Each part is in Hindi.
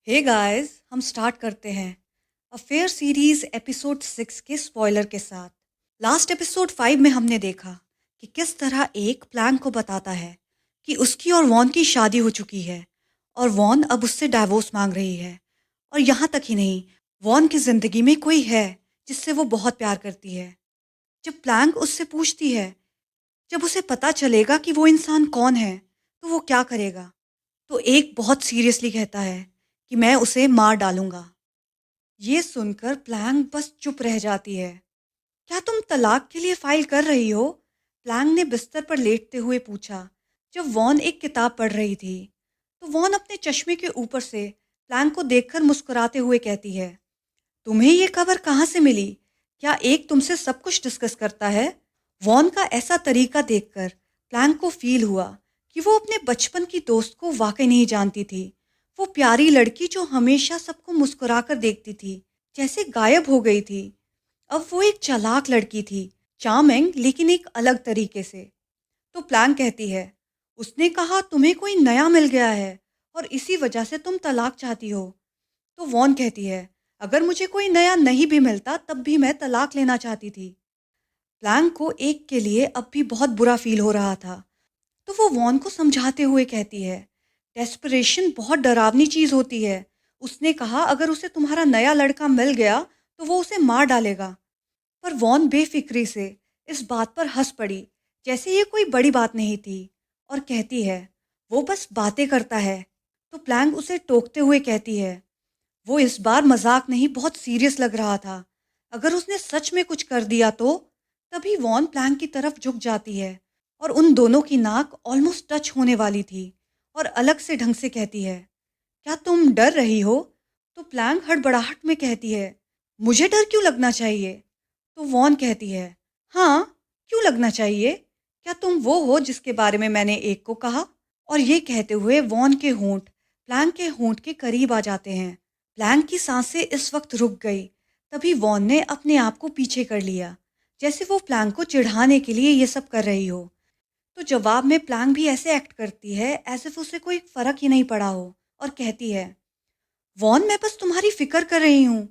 हे गाइस, हम स्टार्ट करते हैं अफेयर सीरीज एपिसोड 6 के स्पॉइलर के साथ। लास्ट एपिसोड 5 में हमने देखा कि किस तरह एक प्लैंक को बताता है कि उसकी और वॉन की शादी हो चुकी है और वॉन अब उससे डाइवोर्स मांग रही है। और यहाँ तक ही नहीं, वॉन की जिंदगी में कोई है जिससे वो बहुत प्यार करती है। जब प्लैंक उससे पूछती है, जब उसे पता चलेगा कि वो इंसान कौन है तो वो क्या करेगा, तो एक बहुत सीरियसली कहता है कि मैं उसे मार डालूंगा। ये सुनकर प्लैंक बस चुप रह जाती है। क्या तुम तलाक के लिए फाइल कर रही हो? प्लैंक ने बिस्तर पर लेटते हुए पूछा जब वॉन एक किताब पढ़ रही थी। तो वॉन अपने चश्मे के ऊपर से प्लैंक को देखकर मुस्कुराते हुए कहती है, तुम्हें ये खबर कहाँ से मिली? क्या एक तुमसे सब कुछ डिस्कस करता है? वॉन का ऐसा तरीका देखकर प्लैंक को फील हुआ कि वो अपने बचपन की दोस्त को वाकई नहीं जानती थी। वो प्यारी लड़की जो हमेशा सबको मुस्कुराकर देखती थी, जैसे गायब हो गई थी। अब वो एक चालाक लड़की थी, चार्मिंग लेकिन एक अलग तरीके से। तो प्लैंक कहती है, उसने कहा तुम्हें कोई नया मिल गया है और इसी वजह से तुम तलाक चाहती हो। तो वॉन कहती है, अगर मुझे कोई नया नहीं भी मिलता तब भी मैं तलाक लेना चाहती थी। प्लैंक को एक के लिए अब भी बहुत बुरा फील हो रहा था। तो वो वॉन को समझाते हुए कहती है, डेस्परेशन बहुत डरावनी चीज होती है। उसने कहा अगर उसे तुम्हारा नया लड़का मिल गया तो वो उसे मार डालेगा। पर वॉन बेफिक्री से इस बात पर हंस पड़ी, जैसे ये कोई बड़ी बात नहीं थी, और कहती है, वो बस बातें करता है। तो प्लैंक उसे टोकते हुए कहती है, वो इस बार मजाक नहीं, बहुत सीरियस लग रहा था। अगर उसने सच में कुछ कर दिया तो? तभी वॉन प्लैंक की तरफ झुक जाती है और उन दोनों की नाक ऑलमोस्ट टच होने वाली थी, और अलग से ढंग से कहती है, क्या तुम डर रही हो? तो प्लैंक हड़बड़ाहट में कहती है, मुझे डर क्यों लगना चाहिए? तो वॉन कहती है, हाँ, क्यों लगना चाहिए? क्या तुम वो हो जिसके बारे में मैंने एक को कहा? और ये कहते हुए वॉन के होंठ प्लैंक के होंठ के करीब आ जाते हैं। प्लैंक की सांसें इस वक्त रुक गई। तभी वॉन ने अपने आप को पीछे कर लिया, जैसे वो प्लैंक को चिढ़ाने के लिए ये सब कर रही हो। तो जवाब में प्लैंक भी ऐसे एक्ट करती है एज इफ उसे कोई फर्क ही नहीं पड़ा हो, और कहती है, वॉन मैं बस तुम्हारी फिक्र कर रही हूँ।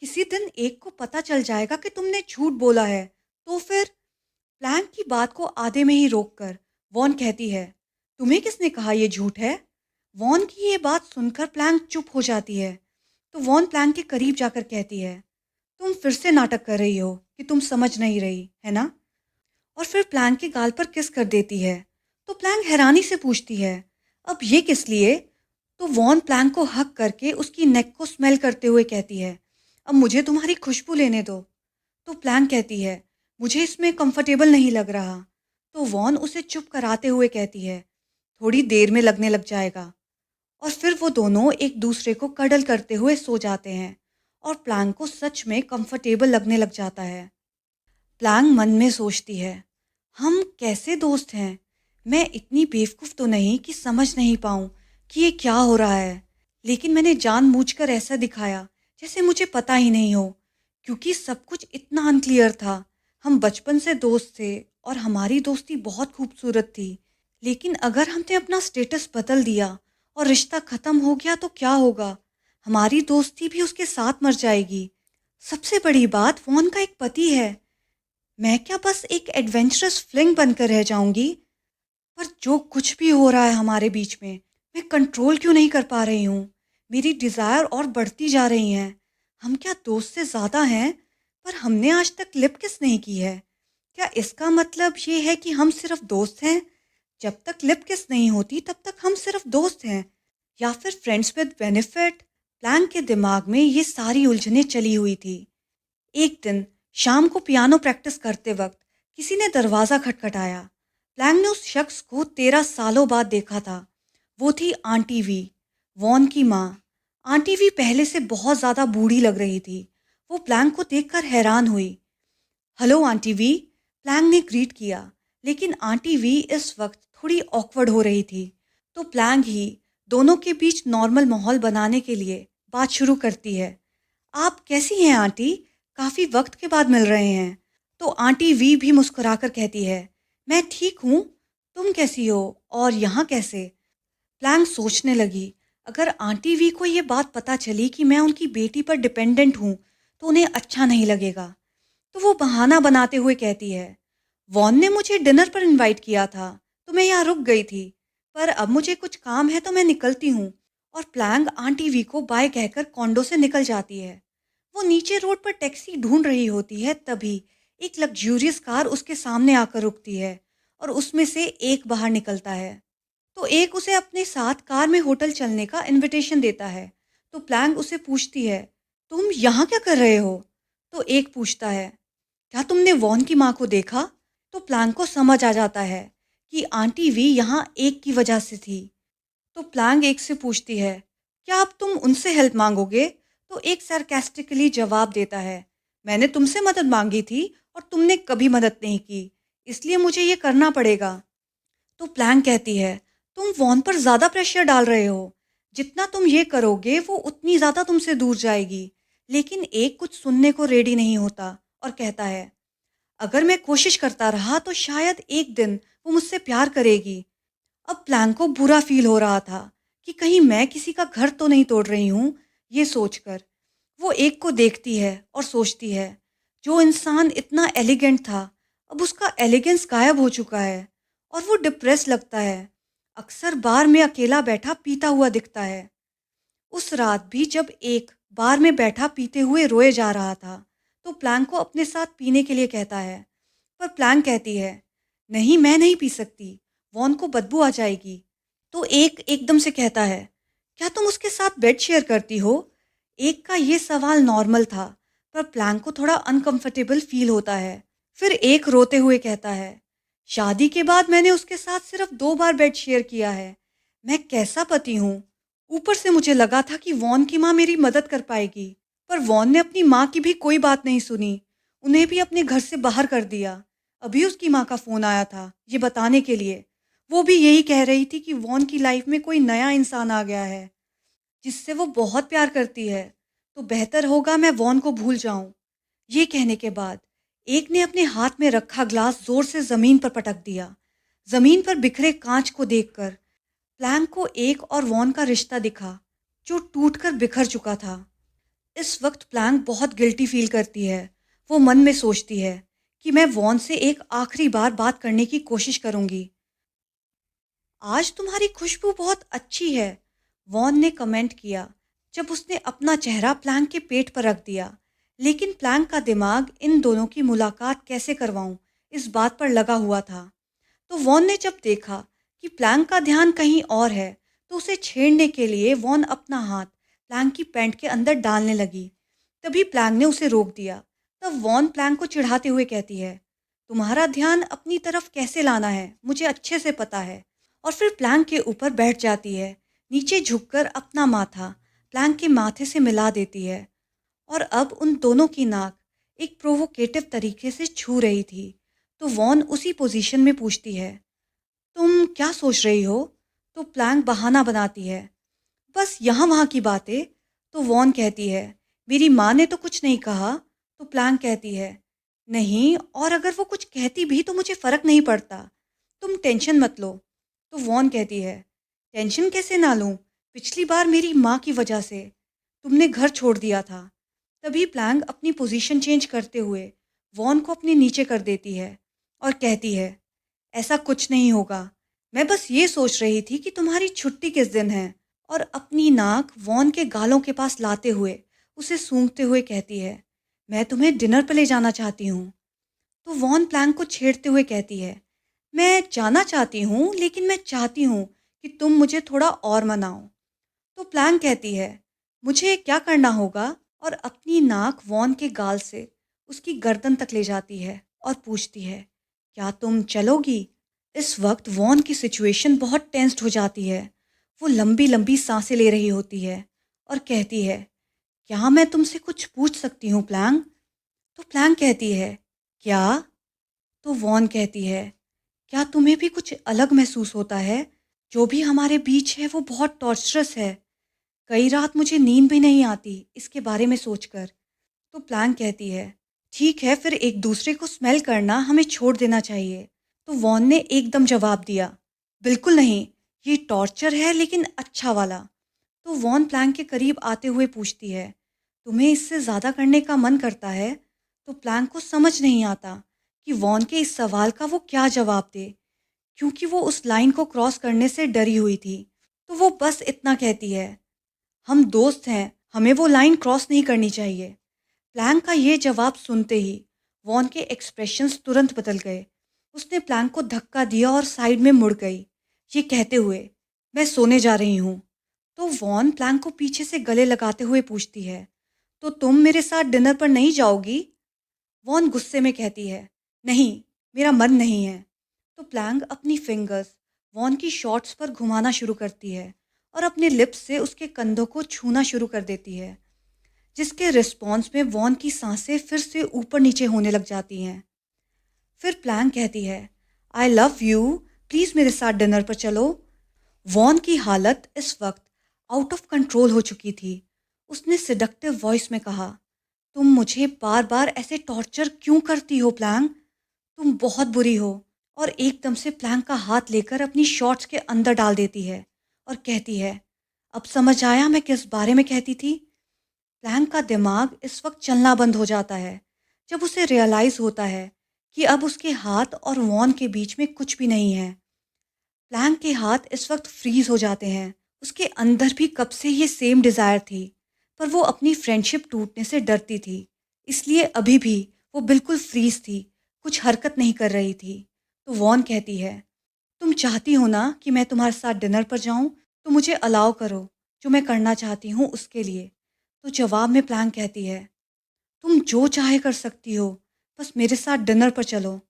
किसी दिन एक को पता चल जाएगा कि तुमने झूठ बोला है, तो फिर? प्लैंक की बात को आधे में ही रोककर वॉन कहती है, तुम्हें किसने कहा ये झूठ है? वॉन की ये बात सुनकर प्लैंक चुप हो जाती है। तो वॉन प्लैंक के करीब जाकर कहती है, तुम फिर से नाटक कर रही हो कि तुम समझ नहीं रही है ना? और फिर प्लैंक के गाल पर किस कर देती है। तो प्लैंक हैरानी से पूछती है, अब ये किस लिए? तो वॉन प्लैंक को हक करके उसकी नेक को स्मेल करते हुए कहती है, अब मुझे तुम्हारी खुशबू लेने दो। तो प्लैंक कहती है, मुझे इसमें कंफर्टेबल नहीं लग रहा। तो वॉन उसे चुप कराते हुए कहती है, थोड़ी देर में लगने लग जाएगा। और फिर वो दोनों एक दूसरे को कडल करते हुए सो जाते हैं और प्लैंक को सच में कंफर्टेबल लगने लग जाता है। प्लैंक मन में सोचती है, हम कैसे दोस्त हैं? मैं इतनी बेवकूफ़ तो नहीं कि समझ नहीं पाऊँ कि ये क्या हो रहा है। लेकिन मैंने जानबूझकर ऐसा दिखाया जैसे मुझे पता ही नहीं हो, क्योंकि सब कुछ इतना अनक्लियर था। हम बचपन से दोस्त थे और हमारी दोस्ती बहुत खूबसूरत थी। लेकिन अगर हमने अपना स्टेटस बदल दिया और रिश्ता ख़त्म हो गया तो क्या होगा? हमारी दोस्ती भी उसके साथ मर जाएगी। सबसे बड़ी बात, वॉन का एक पति है। मैं क्या बस एक एडवेंचरस फ्लिंग बनकर रह जाऊंगी? पर जो कुछ भी हो रहा है हमारे बीच में, मैं कंट्रोल क्यों नहीं कर पा रही हूँ? मेरी डिज़ायर और बढ़ती जा रही हैं। हम क्या दोस्त से ज़्यादा हैं? पर हमने आज तक लिप किस नहीं की है। क्या इसका मतलब ये है कि हम सिर्फ दोस्त हैं? जब तक लिप किस नहीं होती तब तक हम सिर्फ दोस्त हैं, या फिर फ्रेंड्स विद बेनिफिट? प्लैंक के दिमाग में ये सारी उलझनें चली हुई थी। एक दिन शाम को पियानो प्रैक्टिस करते वक्त किसी ने दरवाज़ा खटखटाया। प्लैंक ने उस शख्स को 13 सालों बाद देखा था। वो थी आंटी वी, वॉन की माँ। आंटी वी पहले से बहुत ज़्यादा बूढ़ी लग रही थी। वो प्लैंक को देखकर हैरान हुई। हेलो आंटी वी, प्लैंक ने ग्रीट किया। लेकिन आंटी वी इस वक्त थोड़ी ऑकवर्ड हो रही थी। तो प्लैंक ही दोनों के बीच नॉर्मल माहौल बनाने के लिए बात शुरू करती है, आप कैसी हैं आंटी? काफ़ी वक्त के बाद मिल रहे हैं। तो आंटी वी भी मुस्कुराकर कहती है, मैं ठीक हूँ, तुम कैसी हो और यहाँ कैसे? प्लैंक सोचने लगी, अगर आंटी वी को ये बात पता चली कि मैं उनकी बेटी पर डिपेंडेंट हूँ, तो उन्हें अच्छा नहीं लगेगा। तो वो बहाना बनाते हुए कहती है, वॉन ने मुझे डिनर पर इनवाइट किया था, तो मैं यहाँ रुक गई थी। पर अब मुझे कुछ काम है तो मैं निकलती हूँ। और प्लैंग आंटी वी को बाय कहकर कॉन्डो से निकल जाती है। वो नीचे रोड पर टैक्सी ढूंढ रही होती है, तभी एक लग्जूरियस कार उसके सामने आकर रुकती है और उसमें से एक बाहर निकलता है। तो एक उसे अपने साथ कार में होटल चलने का इनविटेशन देता है। तो प्लैंग उसे पूछती है, तुम यहाँ क्या कर रहे हो? तो एक पूछता है, क्या तुमने वॉन की माँ को देखा? तो प्लैंक को समझ आ जाता है कि आंटी वी यहाँ एक की वजह से थी। तो प्लैंक एक से पूछती है, क्या अब तुम उनसे हेल्प मांगोगे? तो एक सरकास्टिकली जवाब देता है, मैंने तुमसे मदद मांगी थी और तुमने कभी मदद नहीं की, इसलिए मुझे ये करना पड़ेगा। तो प्लैंक कहती है, तुम वॉन पर ज़्यादा प्रेशर डाल रहे हो। जितना तुम ये करोगे वो उतनी ज़्यादा तुमसे दूर जाएगी। लेकिन एक कुछ सुनने को रेडी नहीं होता और कहता है, अगर मैं कोशिश करता रहा तो शायद एक दिन वो मुझसे प्यार करेगी। अब प्लैंक को बुरा फील हो रहा था कि कहीं मैं किसी का घर तो नहीं तोड़ रही हूँ। ये सोचकर वो एक को देखती है और सोचती है, जो इंसान इतना एलिगेंट था, अब उसका एलिगेंस गायब हो चुका है और वो डिप्रेस लगता है। अक्सर बार में अकेला बैठा पीता हुआ दिखता है। उस रात भी जब एक बार में बैठा पीते हुए रोए जा रहा था, तो प्लैंक को अपने साथ पीने के लिए कहता है। पर प्लैंक कहती है, नहीं मैं नहीं पी सकती, वॉन को बदबू आ जाएगी। तो एक एकदम से कहता है, क्या तुम उसके साथ बेड शेयर करती हो? एक का ये सवाल नॉर्मल था, पर प्लैंक को थोड़ा अनकंफर्टेबल फील होता है। फिर एक रोते हुए कहता है, शादी के बाद मैंने उसके साथ सिर्फ 2 बार बेड शेयर किया है। मैं कैसा पति हूँ? ऊपर से मुझे लगा था कि वॉन की माँ मेरी मदद कर पाएगी, पर वॉन ने अपनी माँ की भी कोई बात नहीं सुनी। उन्हें भी अपने घर से बाहर कर दिया। अभी उसकी माँ का फ़ोन आया था, ये बताने के लिए। वो भी यही कह रही थी कि वॉन की लाइफ में कोई नया इंसान आ गया है, जिससे वो बहुत प्यार करती है। तो बेहतर होगा मैं वॉन को भूल जाऊं। ये कहने के बाद एक ने अपने हाथ में रखा ग्लास जोर से जमीन पर पटक दिया। जमीन पर बिखरे कांच को देखकर प्लैंक को एक और वॉन का रिश्ता दिखा, जो टूटकर बिखर चुका था। इस वक्त प्लैंक बहुत गिल्टी फील करती है। वो मन में सोचती है कि मैं वॉन से एक आखिरी बार बात करने की कोशिश करूंगी। आज तुम्हारी खुशबू बहुत अच्छी है, वॉन ने कमेंट किया जब उसने अपना चेहरा प्लैंक के पेट पर रख दिया। लेकिन प्लैंक का दिमाग इन दोनों की मुलाकात कैसे करवाऊं, इस बात पर लगा हुआ था। तो वॉन ने जब देखा कि प्लैंक का ध्यान कहीं और है, तो उसे छेड़ने के लिए वॉन अपना हाथ प्लैंक की पैंट के अंदर डालने लगी। तभी प्लैंक ने उसे रोक दिया। तब वॉन प्लैंक को चिढ़ाते हुए कहती है, तुम्हारा ध्यान अपनी तरफ कैसे लाना है मुझे अच्छे से पता है। और फिर प्लैंक के ऊपर बैठ जाती है। नीचे झुककर अपना माथा प्लैंक के माथे से मिला देती है। और अब उन दोनों की नाक एक प्रोवोकेटिव तरीके से छू रही थी। तो वॉन उसी पोजीशन में पूछती है, तुम क्या सोच रही हो? तो प्लैंक बहाना बनाती है, बस यहाँ वहाँ की बातें। तो वॉन कहती है, मेरी माँ ने तो कुछ नहीं कहा। तो प्लैंक कहती है, नहीं, और अगर वो कुछ कहती भी तो मुझे फ़र्क नहीं पड़ता, तुम टेंशन मत लो। तो वॉन कहती है, टेंशन कैसे ना लूँ? पिछली बार मेरी माँ की वजह से तुमने घर छोड़ दिया था। तभी प्लैंक अपनी पोजीशन चेंज करते हुए वॉन को अपने नीचे कर देती है और कहती है, ऐसा कुछ नहीं होगा। मैं बस ये सोच रही थी कि तुम्हारी छुट्टी किस दिन है। और अपनी नाक वॉन के गालों के पास लाते हुए उसे सूंघते हुए कहती है, मैं तुम्हें डिनर पर ले जाना चाहती हूँ। तो वॉन प्लैंक को छेड़ते हुए कहती है, मैं जाना चाहती हूँ, लेकिन मैं चाहती हूँ कि तुम मुझे थोड़ा और मनाओ। तो प्लैंक कहती है, मुझे क्या करना होगा? और अपनी नाक वॉन के गाल से उसकी गर्दन तक ले जाती है और पूछती है, क्या तुम चलोगी? इस वक्त वॉन की सिचुएशन बहुत टेंस्ड हो जाती है। वो लंबी लंबी सांसें ले रही होती है और कहती है, क्या मैं तुमसे कुछ पूछ सकती हूँ प्लैंक? तो प्लैंक कहती है, क्या? तो वॉन कहती है, क्या तुम्हें भी कुछ अलग महसूस होता है? जो भी हमारे बीच है वो बहुत टॉर्चरस है। कई रात मुझे नींद भी नहीं आती इसके बारे में सोचकर। तो प्लैंक कहती है, ठीक है, फिर एक दूसरे को स्मेल करना हमें छोड़ देना चाहिए। तो वॉन ने एकदम जवाब दिया, बिल्कुल नहीं, ये टॉर्चर है लेकिन अच्छा वाला। तो वॉन प्लैंक के करीब आते हुए पूछती है, तुम्हें इससे ज़्यादा करने का मन करता है? तो प्लैंक को समझ नहीं आता कि वॉन के इस सवाल का वो क्या जवाब दे, क्योंकि वो उस लाइन को क्रॉस करने से डरी हुई थी। तो वो बस इतना कहती है, हम दोस्त हैं, हमें वो लाइन क्रॉस नहीं करनी चाहिए। प्लैंक का ये जवाब सुनते ही वॉन के एक्सप्रेशंस तुरंत बदल गए। उसने प्लैंक को धक्का दिया और साइड में मुड़ गई, ये कहते हुए, मैं सोने जा रही हूँ। तो वॉन प्लैंक को पीछे से गले लगाते हुए पूछती है, तो तुम मेरे साथ डिनर पर नहीं जाओगी? वॉन गुस्से में कहती है, नहीं, मेरा मन नहीं है। तो प्लैंक अपनी फिंगर्स वॉन की शॉर्ट्स पर घुमाना शुरू करती है और अपने लिप्स से उसके कंधों को छूना शुरू कर देती है, जिसके रिस्पॉन्स में वॉन की सांसें फिर से ऊपर नीचे होने लग जाती हैं। फिर प्लैंक कहती है, आई लव यू, प्लीज़ मेरे साथ डिनर पर चलो। वॉन की हालत इस वक्त आउट ऑफ कंट्रोल हो चुकी थी। उसने सिडक्टिव वॉइस में कहा, तुम मुझे बार बार ऐसे टॉर्चर क्यों करती हो प्लैंक? तुम बहुत बुरी हो। और एकदम से प्लैंक का हाथ लेकर अपनी शॉर्ट्स के अंदर डाल देती है और कहती है, अब समझ आया मैं किस बारे में कहती थी? प्लैंक का दिमाग इस वक्त चलना बंद हो जाता है जब उसे रियलाइज होता है कि अब उसके हाथ और वॉन के बीच में कुछ भी नहीं है। प्लैंक के हाथ इस वक्त फ्रीज हो जाते हैं। उसके अंदर भी कब से ये सेम डिज़ायर थी, पर वो अपनी फ्रेंडशिप टूटने से डरती थी, इसलिए अभी भी वो बिल्कुल फ्रीज थी, कुछ हरकत नहीं कर रही थी। तो वॉन कहती है, तुम चाहती हो ना कि मैं तुम्हारे साथ डिनर पर जाऊं, तो मुझे अलाउ करो जो मैं करना चाहती हूँ उसके लिए। तो जवाब में प्लैंक कहती है, तुम जो चाहे कर सकती हो, बस मेरे साथ डिनर पर चलो।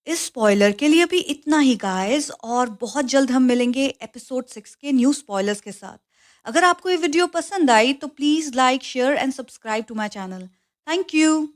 इस स्पॉइलर के लिए भी इतना ही गाइस, और बहुत जल्द हम मिलेंगे एपिसोड 6 के न्यू स्पॉयलर्स के साथ। अगर आपको ये वीडियो पसंद आई तो please like share and subscribe to my channel. Thank you.